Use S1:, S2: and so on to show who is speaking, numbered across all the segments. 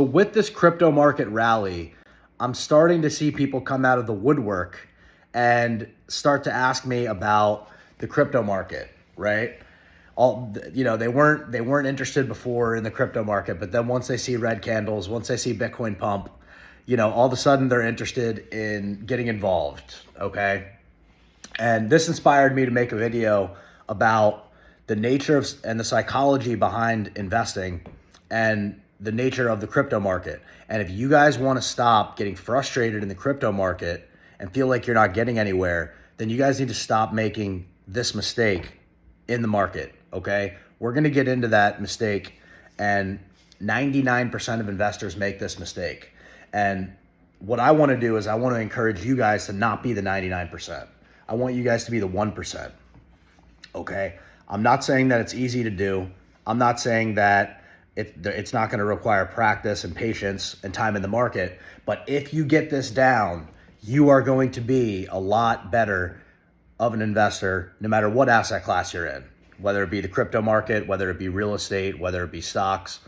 S1: With this crypto market rally, I'm starting to see people come out of the woodwork and start to ask me about the crypto market, right? They weren't interested before in the crypto market, but then once they see red candles, once they see Bitcoin pump, all of a sudden they're interested in getting involved, okay? And this inspired me to make a video about the nature of and the psychology behind investing and the nature of the crypto market. And if you guys want to stop getting frustrated in the crypto market and feel like you're not getting anywhere, then you guys need to stop making this mistake in the market, okay? We're going to get into that mistake, and 99% of investors make this mistake. And what I want to do is I want to encourage you guys to not be the 99%. I want you guys to be the 1%, okay? I'm not saying that it's easy to do. I'm not saying that it's not going to require practice and patience and time in the market. But if you get this down, you are going to be a lot better of an investor no matter what asset class you're in, whether it be the crypto market, whether it be real estate, whether it be stocks,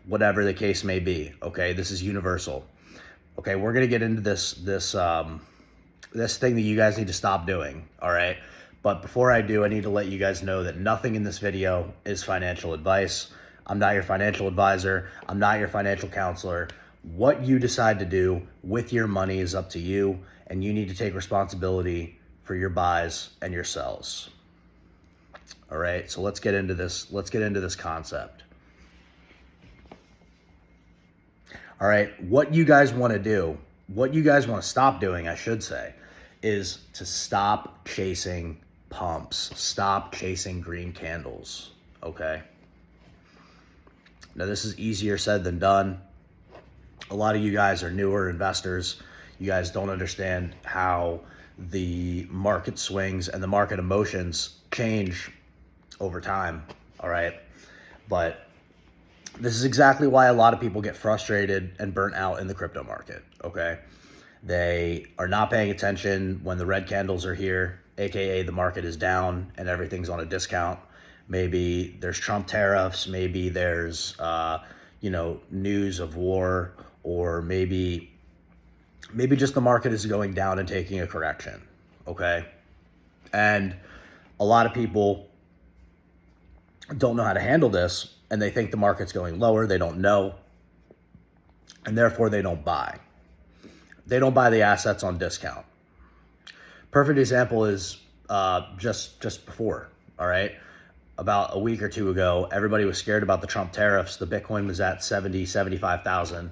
S1: whatever the case may be. Okay, this is universal. Okay, we're going to get into this thing that you guys need to stop doing. All right. But before I do, I need to let you guys know that nothing in this video is financial advice. I'm not your financial advisor. I'm not your financial counselor. What you decide to do with your money is up to you, and you need to take responsibility for your buys and your sells. All right, so let's get into this. Let's get into this concept. All right, what you guys want to do, what you guys want to stop doing, I should say, is to stop chasing pumps. Stop chasing green candles, okay? Now, this is easier said than done. A lot of you guys are newer investors. You guys don't understand how the market swings and the market emotions change over time, all right? But this is exactly why a lot of people get frustrated and burnt out in the crypto market, okay? They are not paying attention when the red candles are here, AKA the market is down and everything's on a discount. Maybe there's Trump tariffs, maybe there's, news of war, or maybe just the market is going down and taking a correction, okay? And a lot of people don't know how to handle this, and they think the market's going lower. They don't know, and therefore they don't buy. They don't buy the assets on discount. Perfect example is just before, all right? About a week or two ago, everybody was scared about the Trump tariffs. The Bitcoin was at 75,000.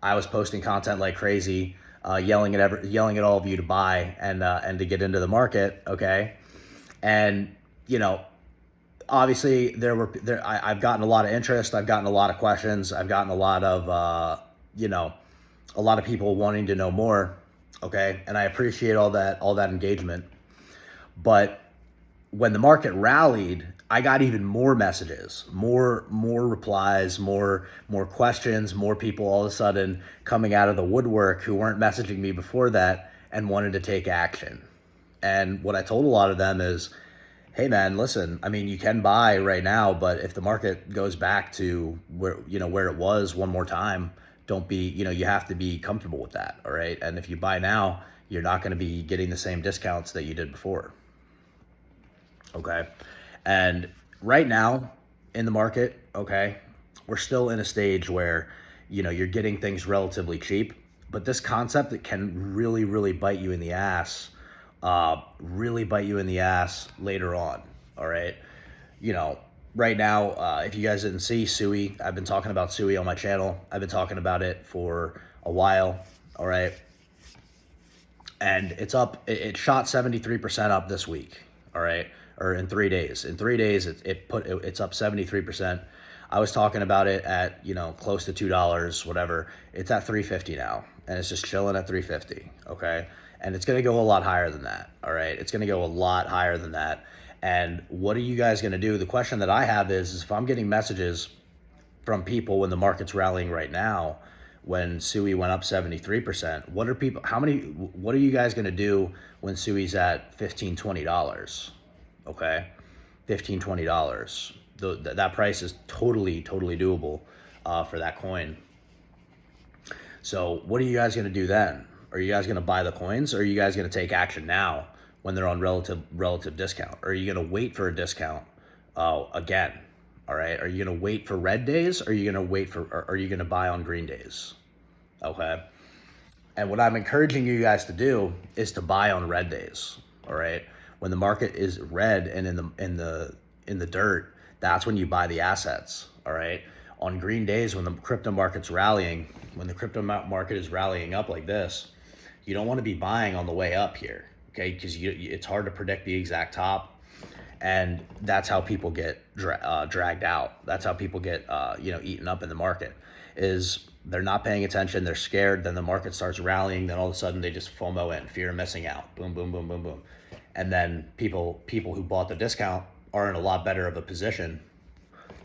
S1: I was posting content like crazy, yelling at all of you to buy and to get into the market, okay? And obviously I've gotten a lot of interest. I've gotten a lot of questions. I've gotten a lot of a lot of people wanting to know more, okay? And I appreciate all that engagement. But when the market rallied, I got even more messages, more replies, more questions, more people all of a sudden coming out of the woodwork who weren't messaging me before that and wanted to take action. And what I told a lot of them is, hey man, listen, I mean, you can buy right now, but if the market goes back to where it was one more time, don't be, you have to be comfortable with that, all right? And if you buy now, you're not going to be getting the same discounts that you did before. Okay. And right now in the market, okay, we're still in a stage where, you're getting things relatively cheap, but this concept that can really, really bite you in the ass, later on. All right. Right now, if you guys didn't see Sui, I've been talking about Sui on my channel. I've been talking about it for a while. All right. And it's up, it shot 73% up this week. All right. Or in 3 days. In 3 days, it's up 73%. I was talking about it at, close to $2, whatever. It's at $3.50 now, and it's just chilling at $3.50, okay? And it's going to go a lot higher than that, all right? It's going to go a lot higher than that. And what are you guys going to do? The question that I have is if I'm getting messages from people when the market's rallying right now, when Sui went up 73%, what are you guys going to do when Sui's at $15, $20? Okay, $15, $20. That price is totally doable for that coin. So what are you guys going to do then? Are you guys going to buy the coins, or are you guys going to take action now when they're on relative discount? Or are you going to wait for a discount again? All right. Are you going to wait for red days? Or are you going to wait for? Or are you going to buy on green days? Okay. And what I'm encouraging you guys to do is to buy on red days. All right. When the market is red and in the dirt, that's when you buy the assets. All right. On green days, when the crypto market's rallying, when the crypto market is rallying up like this, you don't want to be buying on the way up here, okay? Because it's hard to predict the exact top, and that's how people get dragged out. That's how people get eaten up in the market. Is they're not paying attention, they're scared, then the market starts rallying, then all of a sudden they just FOMO in, fear of missing out, boom, boom, boom, boom, boom, and then people who bought the discount are in a lot better of a position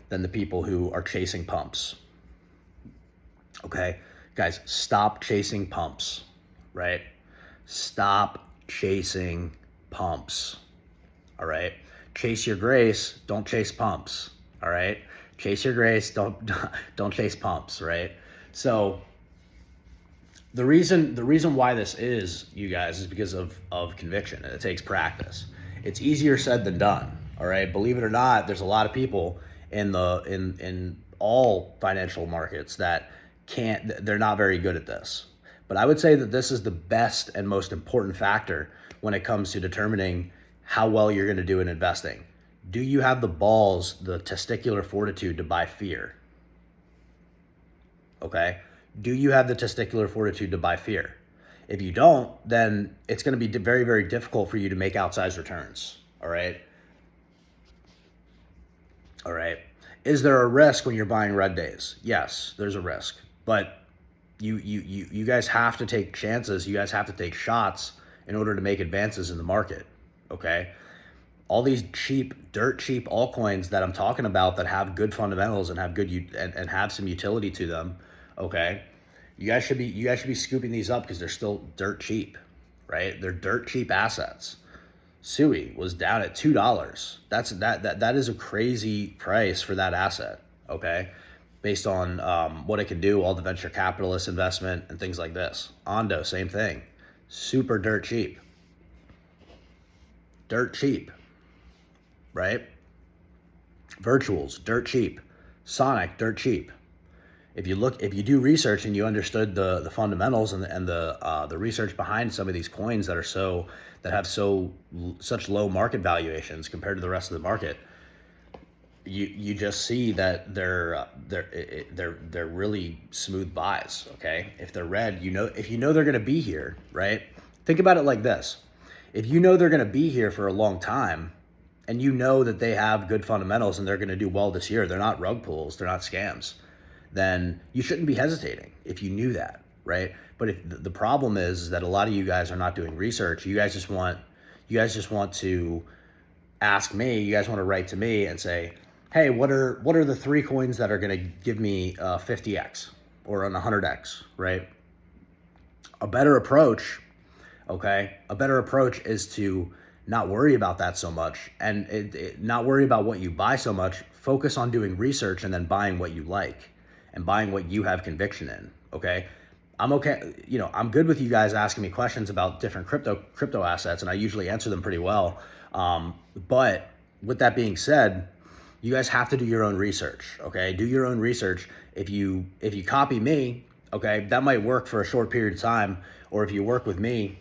S1: than the people who are chasing pumps. Okay, guys, stop chasing pumps, right? Stop chasing pumps, all right? Chase your grace, don't chase pumps, all right? Chase your grace, don't chase pumps, right? So the reason why this is, you guys, is because of conviction, and it takes practice. It's easier said than done, all right? Believe it or not, there's a lot of people in all financial markets that they're not very good at this. But I would say that this is the best and most important factor when it comes to determining how well you're going to do in investing. Do you have the balls, the testicular fortitude to buy fear? Okay. Do you have the testicular fortitude to buy fear? If you don't, then it's going to be very, very difficult for you to make outsized returns. All right. All right. Is there a risk when you're buying red days? Yes, there's a risk, but you guys have to take chances. You guys have to take shots in order to make advances in the market. Okay. All these dirt cheap altcoins that I'm talking about that have good fundamentals and have and have some utility to them. Okay. You guys should be scooping these up because they're still dirt cheap, right? They're dirt cheap assets. SUI was down at $2. That is a crazy price for that asset, okay? Based on what it can do, all the venture capitalist investment and things like this. Ondo, same thing. Super dirt cheap. Dirt cheap, right? Virtuals, dirt cheap. Sonic, dirt cheap. If you do research and you understood the fundamentals and the research behind some of these coins that have such low market valuations compared to the rest of the market, you just see that they're really smooth buys. Okay, if they're red, if you know they're going to be here, right? Think about it like this: if you know they're going to be here for a long time, and you know that they have good fundamentals and they're going to do well this year, they're not rug pulls, they're not scams, then you shouldn't be hesitating if you knew that, right? But if the problem is that a lot of you guys are not doing research, you guys just want to ask me, you guys want to write to me and say, hey, what are the 3 coins that are going to give me 50x or an 100x, right? A better approach is to not worry about that so much and not worry about what you buy so much. Focus on doing research and then buying what you like and buying what you have conviction in. Okay. I'm okay. I'm good with you guys asking me questions about different crypto assets, and I usually answer them pretty well. But with that being said, you guys have to do your own research. Okay. Do your own research. If you copy me, okay, that might work for a short period of time. Or if you work with me,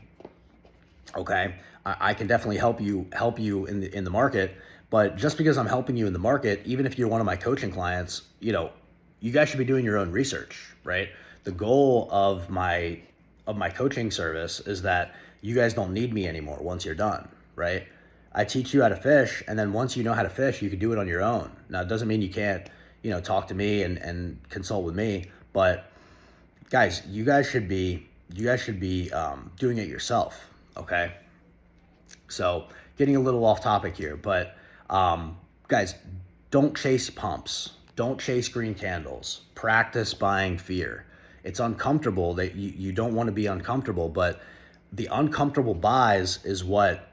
S1: okay, I can definitely help you in the market. But just because I'm helping you in the market, even if you're one of my coaching clients, you guys should be doing your own research, right? The goal of my coaching service is that you guys don't need me anymore once you're done, right? I teach you how to fish, and then once you know how to fish, you can do it on your own. Now, it doesn't mean you can't, talk to me and consult with me, but guys, you guys should be doing it yourself, okay? So getting a little off topic here, but guys, don't chase pumps. Don't chase green candles. Practice buying fear. It's uncomfortable that you don't want to be uncomfortable, but the uncomfortable buys is what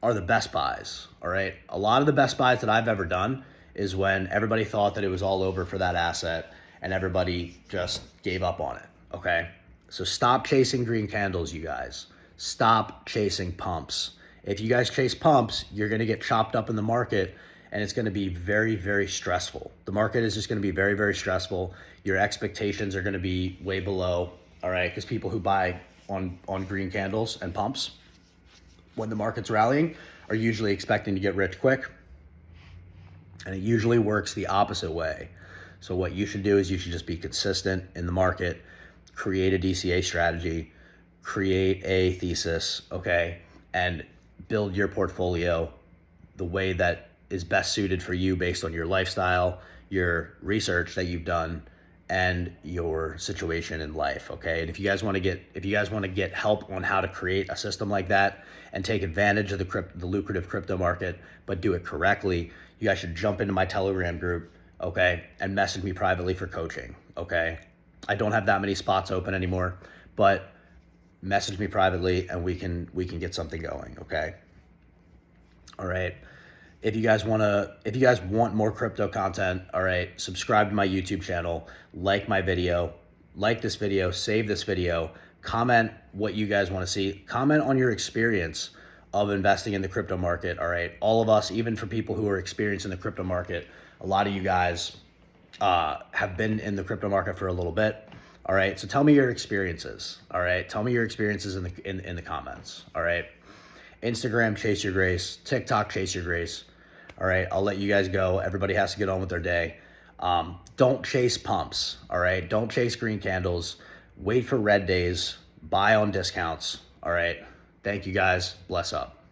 S1: are the best buys, all right? A lot of the best buys that I've ever done is when everybody thought that it was all over for that asset and everybody just gave up on it, okay? So stop chasing green candles, you guys. Stop chasing pumps. If you guys chase pumps, you're going to get chopped up in the market, and it's going to be very, very stressful. The market is just going to be very, very stressful. Your expectations are going to be way below, all right? Because people who buy on green candles and pumps, when the market's rallying, are usually expecting to get rich quick. And it usually works the opposite way. So what you should do is you should just be consistent in the market, create a DCA strategy, create a thesis, okay, and build your portfolio the way that is best suited for you based on your lifestyle, your research that you've done, and your situation in life, okay? And if you guys want to get help on how to create a system like that and take advantage of the lucrative crypto market, but do it correctly, you guys should jump into my Telegram group, okay, and message me privately for coaching, okay? I don't have that many spots open anymore, but message me privately and we can get something going, okay? All right. If you guys want more crypto content, all right, subscribe to my YouTube channel, like my video, like this video, save this video, comment what you guys want to see, comment on your experience of investing in the crypto market, all right? All of us, even for people who are experienced in the crypto market, a lot of you guys have been in the crypto market for a little bit, all right? So tell me your experiences, all right? Tell me your experiences in the comments, all right? Instagram, chase your grace. TikTok, chase your grace. All right, I'll let you guys go. Everybody has to get on with their day. Don't chase pumps, all right? Don't chase green candles. Wait for red days. Buy on discounts, all right? Thank you guys. Bless up.